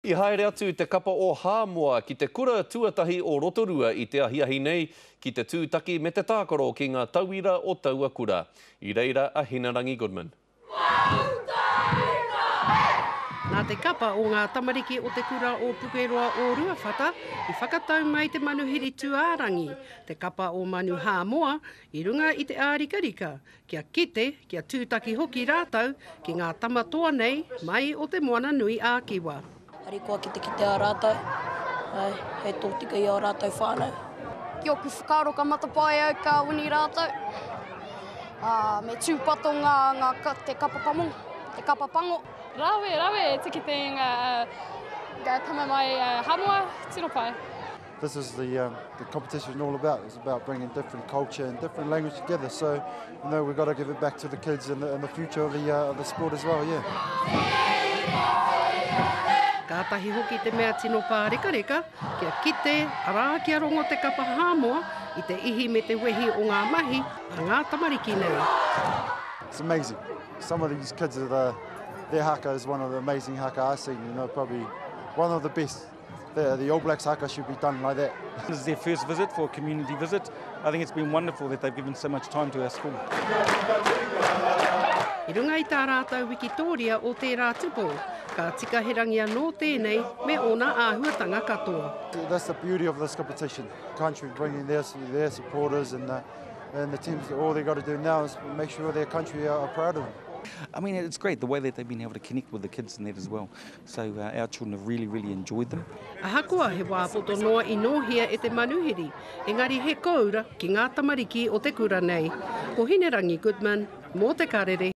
I haere atu te kapa o Hāmoa ki te kura tuatahi o Rotorua i te ahiahi nei ki te tūtaki me te tākaro ki ngā tauira o Tauakura. I reira a Hinarangi Goodman. Nā te kapa o ngā tamariki o te kura o Pukeroa o Ruawhata i whakatau mai te manuhiri tuārangi, te kapa o manu Hāmoa i runga i te ārikarika, kia kite, kia tūtaki hoki rātau ki ngā tamatoa nei mai o te moana nui ākiwa. Harikoa ki te kite a rātou, hei tōtika i a rātou whānau. Ki oku whakaro ka matapai au ka wini rātou. Me tūpato te kapapango, te kapapango. Rawe, te ki te tama mai Hāmoa, tino pai. This is the competition all about. It's about bringing different culture and different language together. So, we've got to give it back to the kids and the future of the sport as well, yeah. Ka tahi hoki te mea tino pā reka, kia kite, arā kia rongo te kapa Hāmoa i te ihi me te wehi o ngā mahi a ngā tamariki nei. It's amazing. Some of these kids, their haka is one of the amazing haka I've seen, probably one of the best. The All Blacks haka should be done like that. This is their first visit for a community visit. I think it's been wonderful that they've given so much time to our school. I runga i tā rātou Wikitoria o tērā tupo, ka tika herangia nō tēnei me ona āhuatanga katoa. That's the beauty of this competition. Country bringing their supporters and the teams, all they've got to do now is make sure their country are proud of them. I mean, it's great the way that they've been able to connect with the kids and that as well. So our children have really enjoyed them. Ahakoa he wāpoto noa I nōhia e te manuhiri, engari he koura ki ngā tamariki o te kura nei. Ko Hinarangi Goodman, mō te karere.